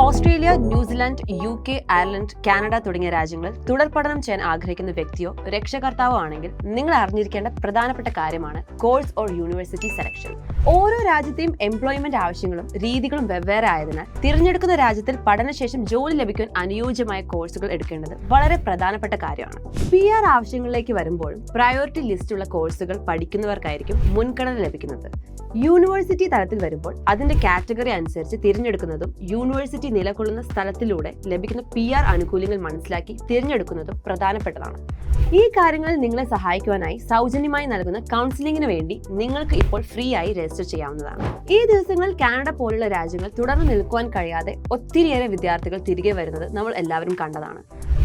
Australia, New Zealand, UK, Ireland, Canada തുടങ്ങിയ രാജ്യങ്ങളിൽ തുടർ പഠനം ചെയ്യാൻ ആഗ്രഹിക്കുന്ന വ്യക്തിയോ രക്ഷകർത്താവോ ആണെങ്കിൽ നിങ്ങൾ അറിഞ്ഞിരിക്കേണ്ട പ്രധാനപ്പെട്ട കാര്യമാണ് കോഴ്സ് ഓർ യൂണിവേഴ്സിറ്റി സെലക്ഷൻ. ഓരോ രാജ്യത്തെയും എംപ്ലോയ്മെന്റ് ആവശ്യങ്ങളും രീതികളും വെവ്വേറെ ആയതിനാൽ തിരഞ്ഞെടുക്കുന്ന രാജ്യത്തിൽ പഠനശേഷം ജോലി ലഭിക്കാൻ അനുയോജ്യമായ കോഴ്സുകൾ എടുക്കേണ്ടത് വളരെ പ്രധാനപ്പെട്ട കാര്യമാണ്. PR ആവശ്യങ്ങളിലേക്ക് വരുമ്പോഴും പ്രയോറിറ്റി ലിസ്റ്റുള്ള കോഴ്സുകൾ പഠിക്കുന്നവർക്കായിരിക്കും മുൻഗണന ലഭിക്കുന്നത്. യൂണിവേഴ്സിറ്റി തലത്തിൽ വരുമ്പോൾ അതിന്റെ കാറ്റഗറി അനുസരിച്ച് തിരഞ്ഞെടുക്കുന്നതും യൂണിവേഴ്സിറ്റി നിലകൊള്ളുന്ന സ്ഥലത്തിലൂടെ ലഭിക്കുന്ന PR ആനുകൂല്യങ്ങൾ മനസ്സിലാക്കി തിരഞ്ഞെടുക്കുന്നതും പ്രധാനപ്പെട്ടതാണ്. ഈ കാര്യങ്ങളിൽ നിങ്ങളെ സഹായിക്കുവാനായി സൗജന്യമായി നൽകുന്ന കൗൺസിലിംഗിന് വേണ്ടി നിങ്ങൾക്ക് ഇപ്പോൾ ഫ്രീ ആയി രജിസ്റ്റർ ചെയ്യാവുന്നതാണ്. ഈ ദിവസങ്ങളിൽ കാനഡ പോലുള്ള രാജ്യങ്ങൾ തുടർന്ന് നിൽക്കുവാൻ കഴിയാതെ ഒത്തിരിയേറെ വിദ്യാർത്ഥികൾ തിരികെ വരുന്നത് നമ്മൾ എല്ലാവരും കണ്ടതാണ്.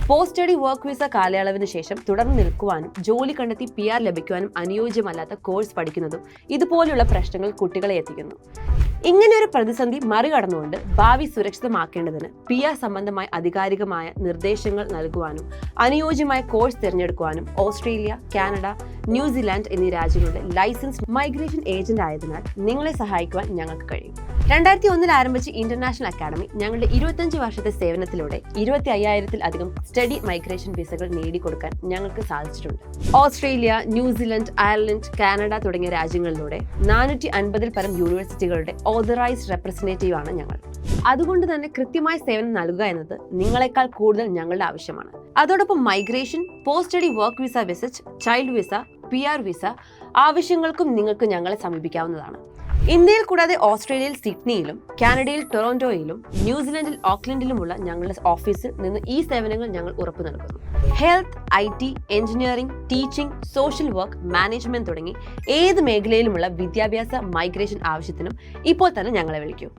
പോസ്റ്റ് സ്റ്റഡി വർക്ക് വിസ കാലയളവിന് ശേഷം തുടർന്ന് നിൽക്കുവാനും ജോലി കണ്ടെത്തി PR ലഭിക്കുവാനും അനുയോജ്യമല്ലാത്ത കോഴ്സ് പഠിക്കുന്നതും ഇതുപോലെയുള്ള പ്രശ്നങ്ങൾ കുട്ടികളെ എത്തിക്കുന്നു. ഇങ്ങനെയൊരു പ്രതിസന്ധി മറികടന്നുകൊണ്ട് ഭാവി സുരക്ഷിതമാക്കേണ്ടതിന് PR സംബന്ധമായ ആധികാരികമായ നിർദ്ദേശങ്ങൾ നൽകുവാനും അനുയോജ്യമായ കോഴ്സ് തിരഞ്ഞെടുക്കുവാനും ഓസ്ട്രേലിയ, കാനഡ, ന്യൂസിലാൻഡ് എന്നീ രാജ്യങ്ങളുടെ ലൈസൻസ് മൈഗ്രേഷൻ ഏജന്റ് ആയതിനാൽ നിങ്ങളെ സഹായിക്കുവാൻ ഞങ്ങൾക്ക് കഴിയും. 2001 ആരംഭിച്ച ഇന്റർനാഷണൽ അക്കാഡമി ഞങ്ങളുടെ 25 വർഷത്തെ സേവനത്തിലൂടെ 25,000-ൽ സ്റ്റഡി മൈഗ്രേഷൻ വിസകൾ നേടിക്കൊടുക്കാൻ ഞങ്ങൾക്ക് സാധിച്ചിട്ടുണ്ട്. ഓസ്ട്രേലിയ, ന്യൂസിലൻഡ്, അയർലൻഡ്, കാനഡ തുടങ്ങിയ രാജ്യങ്ങളിലൂടെ 450-ൽ പരം യൂണിവേഴ്സിറ്റികളുടെ ഓതറൈസ്ഡ് റെപ്രസെന്റേറ്റീവ് ആണ് ഞങ്ങൾ. അതുകൊണ്ട് തന്നെ കൃത്യമായ സേവനം നൽകുക എന്നത് നിങ്ങളെക്കാൾ കൂടുതൽ ഞങ്ങളുടെ ആവശ്യമാണ്. അതോടൊപ്പം migration, post study work visa visit, child visa, PR visa ആവശ്യങ്ങൾക്കും നിങ്ങൾക്ക് ഞങ്ങളെ സമീപിക്കാവുന്നതാണ്. ഇന്ത്യയിൽ കൂടാതെ ഓസ്ട്രേലിയയിൽ സിഡ്നിയിലും, കാനഡയിൽ ടൊറന്റോയിലും, ന്യൂസിലൻഡിൽ ഓക്ലൻഡിലുമുള്ള ഞങ്ങളുടെ ഓഫീസിൽ നിന്ന് ഈ സേവനങ്ങൾ ഞങ്ങൾ ഉറപ്പു നൽകുന്നു. Health, IT, engineering, teaching, social work, management തുടങ്ങി ഏത് മേഖലയിലുമുള്ള വിദ്യാഭ്യാസ മൈഗ്രേഷൻ ആവശ്യത്തിനും ഇപ്പോൾ തന്നെ ഞങ്ങളെ വിളിക്കൂ.